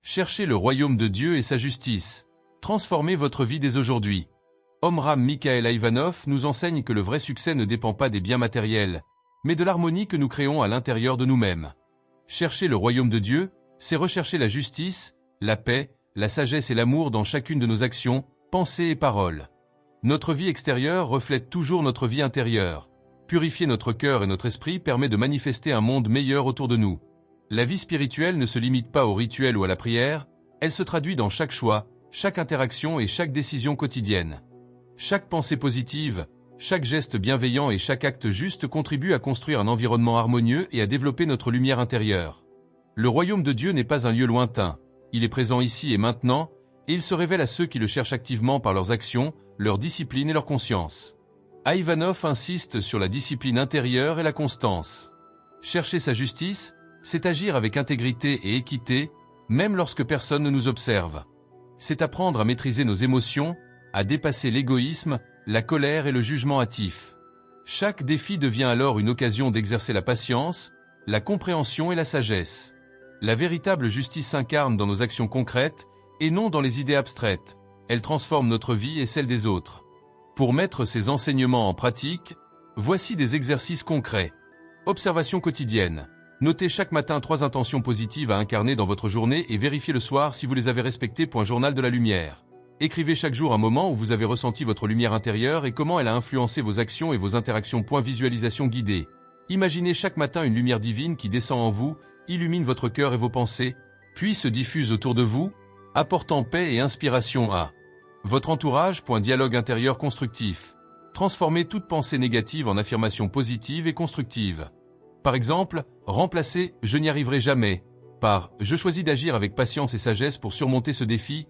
Cherchez le royaume de Dieu et sa justice. Transformez votre vie dès aujourd'hui. Omram Mikhaël Ivanov nous enseigne que le vrai succès ne dépend pas des biens matériels, mais de l'harmonie que nous créons à l'intérieur de nous-mêmes. Chercher le royaume de Dieu, c'est rechercher la justice, la paix, la sagesse et l'amour dans chacune de nos actions, pensées et paroles. Notre vie extérieure reflète toujours notre vie intérieure. Purifier notre cœur et notre esprit permet de manifester un monde meilleur autour de nous. La vie spirituelle ne se limite pas au rituel ou à la prière, elle se traduit dans chaque choix, chaque interaction et chaque décision quotidienne. Chaque pensée positive, chaque geste bienveillant et chaque acte juste contribuent à construire un environnement harmonieux et à développer notre lumière intérieure. Le royaume de Dieu n'est pas un lieu lointain, il est présent ici et maintenant, et il se révèle à ceux qui le cherchent activement par leurs actions, leur discipline et leur conscience. Ivanov insiste sur la discipline intérieure et la constance. Chercher sa justice, c'est agir avec intégrité et équité, même lorsque personne ne nous observe. C'est apprendre à maîtriser nos émotions, à dépasser l'égoïsme, la colère et le jugement hâtif. Chaque défi devient alors une occasion d'exercer la patience, la compréhension et la sagesse. La véritable justice s'incarne dans nos actions concrètes et non dans les idées abstraites. Elle transforme notre vie et celle des autres. Pour mettre ces enseignements en pratique, voici des exercices concrets. Observation quotidienne. Notez chaque matin 3 intentions positives à incarner dans votre journée et vérifiez le soir si vous les avez respectées. Journal de la lumière. Écrivez chaque jour un moment où vous avez ressenti votre lumière intérieure et comment elle a influencé vos actions et vos interactions. Visualisation guidée. Imaginez chaque matin une lumière divine qui descend en vous, illumine votre cœur et vos pensées, puis se diffuse autour de vous, apportant paix et inspiration à votre entourage. Dialogue intérieur constructif. Transformez toute pensée négative en affirmation positive et constructive. Par exemple, remplacez « je n'y arriverai jamais » par « je choisis d'agir avec patience et sagesse pour surmonter ce défi ».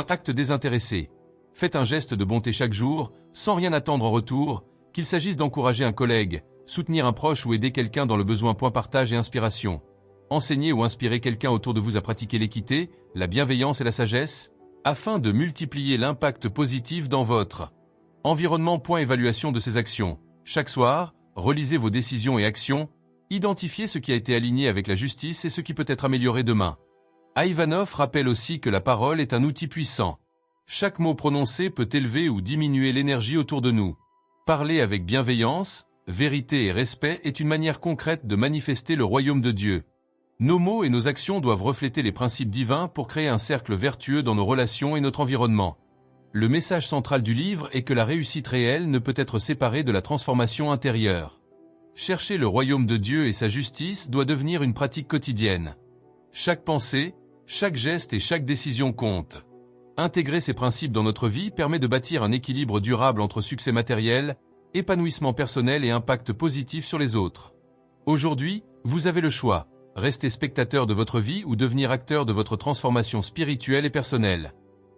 Acte désintéressé. Faites un geste de bonté chaque jour, sans rien attendre en retour, qu'il s'agisse d'encourager un collègue, soutenir un proche ou aider quelqu'un dans le besoin. Partage et inspiration. Enseignez ou inspirez quelqu'un autour de vous à pratiquer l'équité, la bienveillance et la sagesse, afin de multiplier l'impact positif dans votre environnement. Évaluation de ces actions. Chaque soir, relisez vos décisions et actions, identifiez ce qui a été aligné avec la justice et ce qui peut être amélioré demain. Ivanov rappelle aussi que la parole est un outil puissant. Chaque mot prononcé peut élever ou diminuer l'énergie autour de nous. Parler avec bienveillance, vérité et respect est une manière concrète de manifester le royaume de Dieu. Nos mots et nos actions doivent refléter les principes divins pour créer un cercle vertueux dans nos relations et notre environnement. Le message central du livre est que la réussite réelle ne peut être séparée de la transformation intérieure. Chercher le royaume de Dieu et sa justice doit devenir une pratique quotidienne. Chaque pensée, chaque geste et chaque décision compte. Intégrer ces principes dans notre vie permet de bâtir un équilibre durable entre succès matériel, épanouissement personnel et impact positif sur les autres. Aujourd'hui, vous avez le choix. Rester spectateur de votre vie ou devenir acteur de votre transformation spirituelle et personnelle.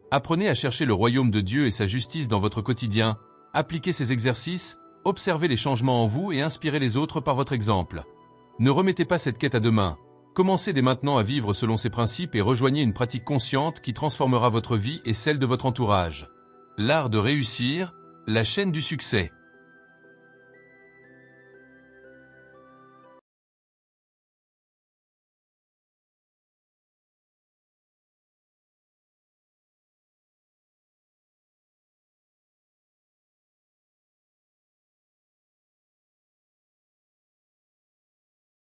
Apprenez à chercher le royaume de Dieu et sa justice dans votre quotidien, appliquez ces exercices, observez les changements en vous et inspirez les autres par votre exemple. Ne remettez pas cette quête à demain. Commencez dès maintenant à vivre selon ces principes et rejoignez une pratique consciente qui transformera votre vie et celle de votre entourage. L'art de réussir, la chaîne du succès.